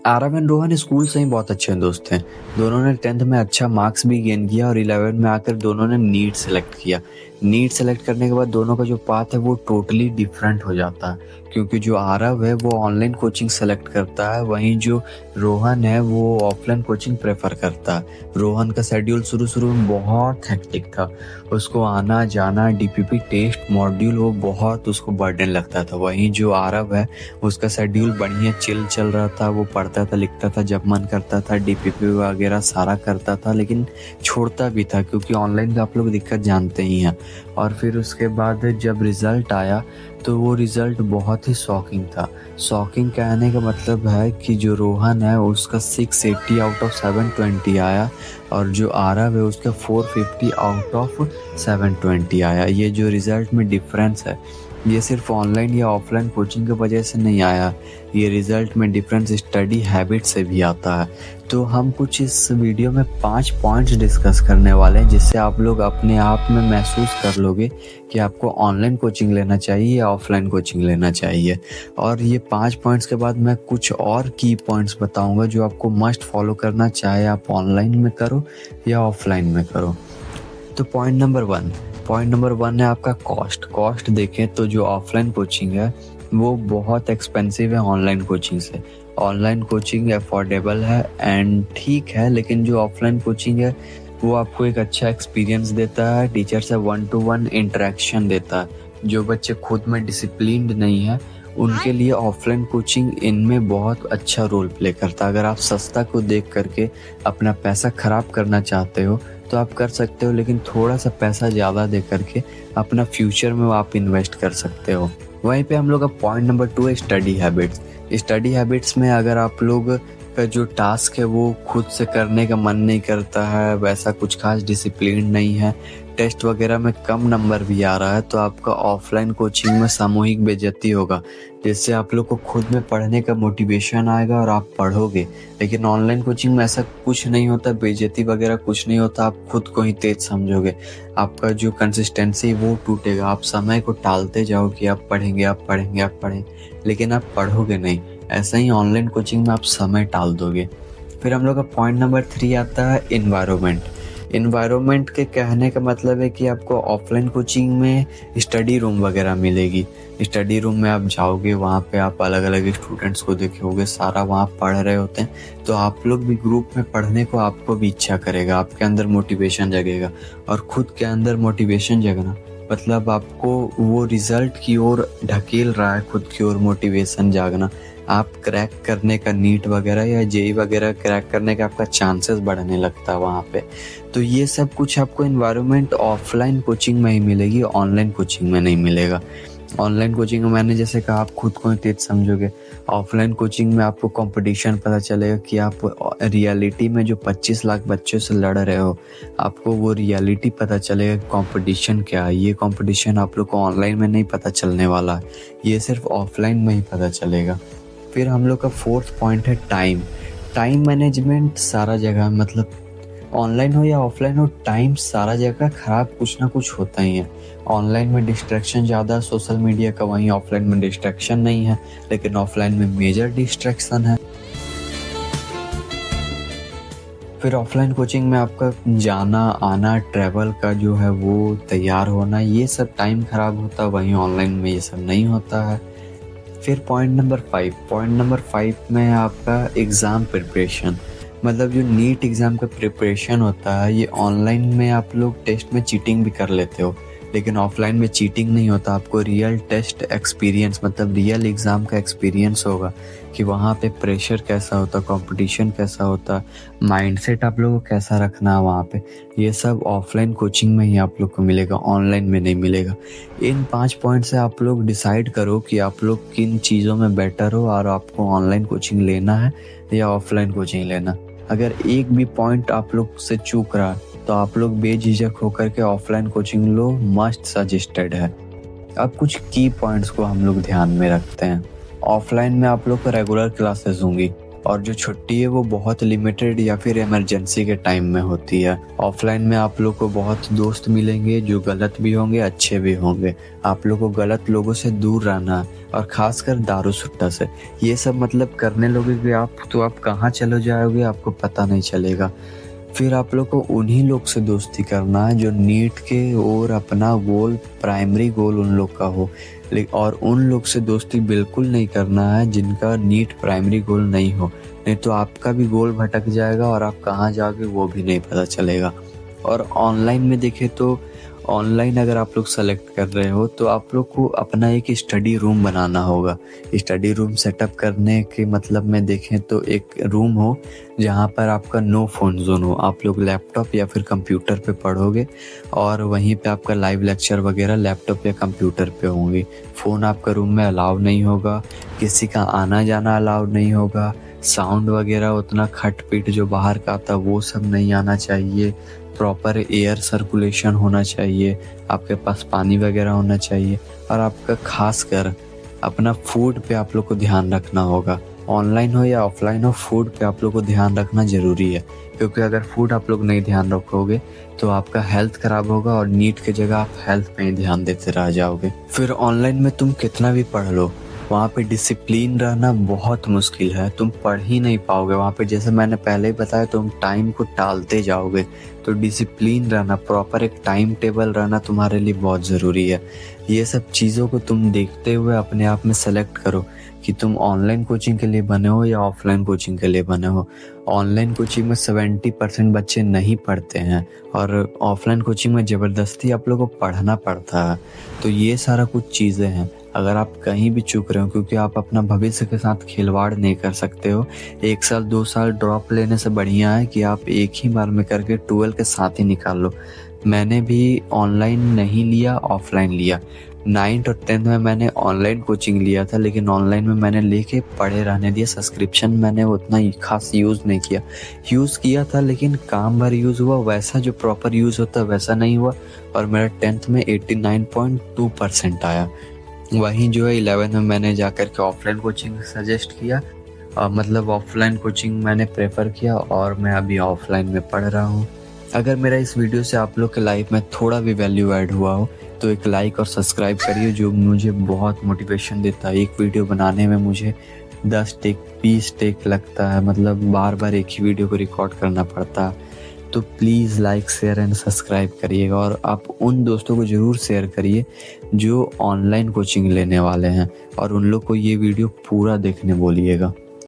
Aarav and Rohan school से ही बहुत अच्छे दोस्त हैं। दोनों ने 10th में अच्छा मार्क्स भी गेन किया और 11 में आकर दोनों ने नीट सेलेक्ट किया। नीट सेलेक्ट करने के बाद दोनों का जो पाथ है वो टोटली डिफरेंट हो जाता है, क्योंकि जो आरव है वो ऑनलाइन कोचिंग सेलेक्ट करता है, वहीं जो रोहन है वो ऑफलाइन कोचिंग प्रेफर करता है। रोहन का शेड्यूल शुरू में बहुत हेक्टिक था। उसको आना जाना, डीपीपी टेस्ट मॉड्यूल, वो बहुत उसको बर्डन लगता था। वहीं जो आरव है उसका शेड्यूल बढ़िया चिल चल रहा था। वो पढ़ता था, लिखता था, जब मन करता था, डीपीपी वगैरह सारा करता था, लेकिन छोड़ता भी था क्योंकि ऑनलाइन का आप लोग दिक्कत जानते ही हैं। और फिर उसके बाद जब रिज़ल्ट आया तो वो रिज़ल्ट बहुत ही शॉकिंग था। शॉकिंग कहने का मतलब है कि जो रोहन है उसका 680 आउट ऑफ 720 आया और जो आरव है उसका 450 आउट ऑफ 720 आया। ये जो रिज़ल्ट में डिफरेंस है ये सिर्फ ऑनलाइन या ऑफलाइन कोचिंग की वजह से नहीं आया, ये रिज़ल्ट में डिफरेंस स्टडी हैबिट से भी आता है। तो हम कुछ इस वीडियो में 5 पॉइंट्स डिस्कस करने वाले हैं जिससे आप लोग अपने आप में महसूस कर लोगे कि आपको ऑनलाइन कोचिंग लेना चाहिए या ऑफलाइन कोचिंग लेना चाहिए। और ये 5 पॉइंट्स के बाद मैं कुछ और की पॉइंट्स बताऊंगा जो आपको मस्ट फॉलो करना, चाहे आप ऑनलाइन में करो या ऑफलाइन में करो। तो पॉइंट नंबर वन है आपका कॉस्ट देखें तो जो ऑफलाइन कोचिंग है वो बहुत एक्सपेंसिव है ऑनलाइन कोचिंग से। ऑनलाइन कोचिंग अफोर्डेबल है एंड ठीक है, लेकिन जो ऑफलाइन कोचिंग है वो आपको एक अच्छा एक्सपीरियंस देता है, टीचर से 1-to-1 इंटरेक्शन देता है। जो बच्चे खुद में डिसिप्लिन्ड नहीं है उनके लिए ऑफलाइन कोचिंग इनमें बहुत अच्छा रोल प्ले करता है। अगर आप सस्ता को देख करके अपना पैसा खराब करना चाहते हो तो आप कर सकते हो, लेकिन थोड़ा सा पैसा ज़्यादा दे करके अपना फ्यूचर में आप इन्वेस्ट कर सकते हो। वहीं पे हम लोग का पॉइंट नंबर 2 है स्टडी हैबिट्स। स्टडी हैबिट्स में अगर आप लोग का जो टास्क है वो खुद से करने का मन नहीं करता है, वैसा कुछ खास डिसिप्लिन नहीं है, टेस्ट वगैरह में कम नंबर भी आ रहा है, तो आपका ऑफलाइन कोचिंग में सामूहिक बेइज्जती होगा, जिससे आप लोग को खुद में पढ़ने का मोटिवेशन आएगा और आप पढ़ोगे। लेकिन ऑनलाइन कोचिंग में ऐसा कुछ नहीं होता, बेइज्जती वगैरह कुछ नहीं होता, आप खुद को ही तेज समझोगे। आपका जो कंसिस्टेंसी वो टूटेगा, आप समय को टालते जाओ कि आप पढ़ेंगे, लेकिन आप पढ़ोगे नहीं। ऐसा ही ऑनलाइन कोचिंग में आप समय टाल दोगे। फिर हम लोग का पॉइंट नंबर 3 आता है इन्वायरमेंट के कहने का मतलब है कि आपको ऑफलाइन कोचिंग में स्टडी रूम वगैरह मिलेगी। स्टडी रूम में आप जाओगे, वहाँ पे आप अलग अलग स्टूडेंट्स को देखोगे, सारा वहाँ पढ़ रहे होते हैं, तो आप लोग भी ग्रुप में पढ़ने को आपको भी इच्छा करेगा, आपके अंदर मोटिवेशन जगेगा। और खुद के अंदर मोटिवेशन जगना मतलब आपको वो रिजल्ट की ओर ढकेल रहा है, खुद की ओर मोटिवेशन जागना। आप क्रैक करने का नीट वगैरह या जेई वगैरह क्रैक करने का आपका चांसेस बढ़ने लगता है वहाँ पे। तो ये सब कुछ आपको इन्वायरमेंट ऑफलाइन कोचिंग में ही मिलेगी, ऑनलाइन कोचिंग में नहीं मिलेगा। ऑनलाइन कोचिंग में मैंने जैसे कहा आप खुद को ही तेज समझोगे। ऑफलाइन कोचिंग में आपको कंपटीशन पता चलेगा कि आप रियलिटी में जो 25 लाख बच्चों से लड़ रहे हो, आपको वो रियलिटी पता चलेगा कंपटीशन क्या है। ये कंपटीशन आप लोग को ऑनलाइन में नहीं पता चलने वाला है, ये सिर्फ ऑफलाइन में ही पता चलेगा। फिर हम लोग का 4th पॉइंट है टाइम मैनेजमेंट। सारा जगह मतलब ऑनलाइन हो या ऑफलाइन हो, टाइम सारा जगह खराब कुछ ना कुछ होता ही है। ऑनलाइन में डिस्ट्रैक्शन ज़्यादा सोशल मीडिया का, वहीं ऑफलाइन में डिस्ट्रैक्शन नहीं है, लेकिन ऑफलाइन में मेजर डिस्ट्रैक्शन है। फिर ऑफलाइन कोचिंग में आपका जाना आना, ट्रैवल का जो है वो तैयार होना, ये सब टाइम खराब होता है, वहीं ऑनलाइन में ये सब नहीं होता है। फिर पॉइंट नंबर 5 में है आपका एग्ज़ाम प्रिपरेशन। मतलब जो नीट एग्ज़ाम का प्रिपरेशन होता है, ये ऑनलाइन में आप लोग टेस्ट में चीटिंग भी कर लेते हो, लेकिन ऑफलाइन में चीटिंग नहीं होता। आपको रियल टेस्ट एक्सपीरियंस मतलब रियल एग्ज़ाम का एक्सपीरियंस होगा कि वहाँ पे प्रेशर कैसा होता, कंपटीशन कैसा होता, माइंडसेट आप लोगों को कैसा रखना है वहाँ पे। ये सब ऑफलाइन कोचिंग में ही आप लोग को मिलेगा, ऑनलाइन में नहीं मिलेगा। इन 5 पॉइंट से आप लोग डिसाइड करो कि आप लोग किन चीज़ों में बेटर हो और आपको ऑनलाइन कोचिंग लेना है या ऑफलाइन कोचिंग लेना। अगर एक भी पॉइंट आप लोग से चूक रहा है तो आप लोग बेझिझक होकर के ऑफलाइन कोचिंग लो, मस्ट सजेस्टेड है। अब कुछ की पॉइंट्स को हम लोग ध्यान में रखते हैं। ऑफलाइन में आप लोग को रेगुलर क्लासेस होंगी, और जो छुट्टी है वो बहुत लिमिटेड या फिर इमरजेंसी के टाइम में होती है। ऑफलाइन में आप लोग को बहुत दोस्त मिलेंगे जो गलत भी होंगे, अच्छे भी होंगे। आप लोग को गलत लोगों से दूर रहना है, और खासकर दारू सुट्टा से। ये सब मतलब करने लोगे आप तो आप कहाँ चले जाओगे आपको पता नहीं चलेगा। फिर आप लोग को उन्हीं लोग से दोस्ती करना है जो नीट के और अपना गोल, प्राइमरी गोल उन लोग का हो। और उन लोग से दोस्ती बिल्कुल नहीं करना है जिनका नीट प्राइमरी गोल नहीं हो, नहीं तो आपका भी गोल भटक जाएगा और आप कहाँ जाओगे वो भी नहीं पता चलेगा। और ऑनलाइन में देखें तो ऑनलाइन अगर आप लोग सेलेक्ट कर रहे हो तो आप लोग को अपना एक स्टडी रूम बनाना होगा। स्टडी रूम सेटअप करने के मतलब में देखें तो एक रूम हो जहाँ पर आपका नो फोन जोन हो। आप लोग लैपटॉप या फिर कंप्यूटर पे पढ़ोगे और वहीं पे आपका लाइव लेक्चर वगैरह लैपटॉप या कंप्यूटर पे होंगे। फ़ोन आपका रूम में अलाउ नहीं होगा, किसी का आना जाना अलाउ नहीं होगा, साउंड वगैरह उतना खट पीट जो बाहर का आता वो सब नहीं आना चाहिए, प्रॉपर एयर सर्कुलेशन होना चाहिए, आपके पास पानी वगैरह होना चाहिए, और आपका खास कर अपना फूड पे आप लोग को ध्यान रखना होगा। ऑनलाइन हो या ऑफलाइन हो, फूड पे आप लोग को ध्यान रखना ज़रूरी है, क्योंकि अगर फूड आप लोग नहीं ध्यान रखोगे तो आपका हेल्थ ख़राब होगा और नीट की जगह आप हेल्थ पे ही ध्यान देते रह जाओगे। फिर ऑनलाइन में तुम कितना भी पढ़ लो, वहाँ पे डिसिप्लिन रहना बहुत मुश्किल है। तुम पढ़ ही नहीं पाओगे वहाँ पे, जैसे मैंने पहले ही बताया, तुम टाइम को टालते जाओगे। तो डिसिप्लिन रहना, प्रॉपर एक टाइम टेबल रहना तुम्हारे लिए बहुत ज़रूरी है। ये सब चीज़ों को तुम देखते हुए अपने आप में सेलेक्ट करो कि तुम ऑनलाइन कोचिंग के लिए बने हो या ऑफलाइन कोचिंग के लिए बने हो। ऑनलाइन कोचिंग में 70% बच्चे नहीं पढ़ते हैं और ऑफलाइन कोचिंग में ज़बरदस्ती आप लोगों को पढ़ना पड़ता है। तो ये सारा कुछ चीज़ें हैं। अगर आप कहीं भी चूक रहे हो, क्योंकि आप अपना भविष्य के साथ खिलवाड़ नहीं कर सकते हो। 1 साल 2 साल ड्रॉप लेने से बढ़िया है कि आप एक ही बार में करके 12 के साथ ही निकाल लो। मैंने भी ऑनलाइन नहीं लिया, ऑफलाइन लिया। 9th और 10th में मैंने ऑनलाइन कोचिंग लिया था, लेकिन ऑनलाइन में मैंने लेके पढ़े रहने दिया। सब्सक्रिप्शन मैंने उतना खास यूज़ नहीं किया। यूज़ किया था लेकिन काम भर यूज़ हुआ, वैसा जो प्रॉपर यूज़ होता है वैसा नहीं हुआ। और मेरा 10th में 89.2% आया। वहीं जो है 11th में मैंने जाकर के ऑफलाइन कोचिंग सजेस्ट किया, मतलब ऑफलाइन कोचिंग मैंने प्रेफर किया और मैं अभी ऑफलाइन में पढ़ रहा हूँ। अगर मेरा इस वीडियो से आप लोग के लाइफ में थोड़ा भी वैल्यू ऐड हुआ हो तो एक लाइक और सब्सक्राइब करिए, जो मुझे बहुत मोटिवेशन देता है। एक वीडियो बनाने में मुझे 10 टेक 20 टेक लगता है, मतलब बार बार एक ही वीडियो को रिकॉर्ड करना पड़ता है। तो please like share and subscribe करिएगा, और आप उन दोस्तों को ज़रूर शेयर करिए जो ऑनलाइन कोचिंग लेने वाले हैं, और उन लोग को ये वीडियो पूरा देखने बोलिएगा।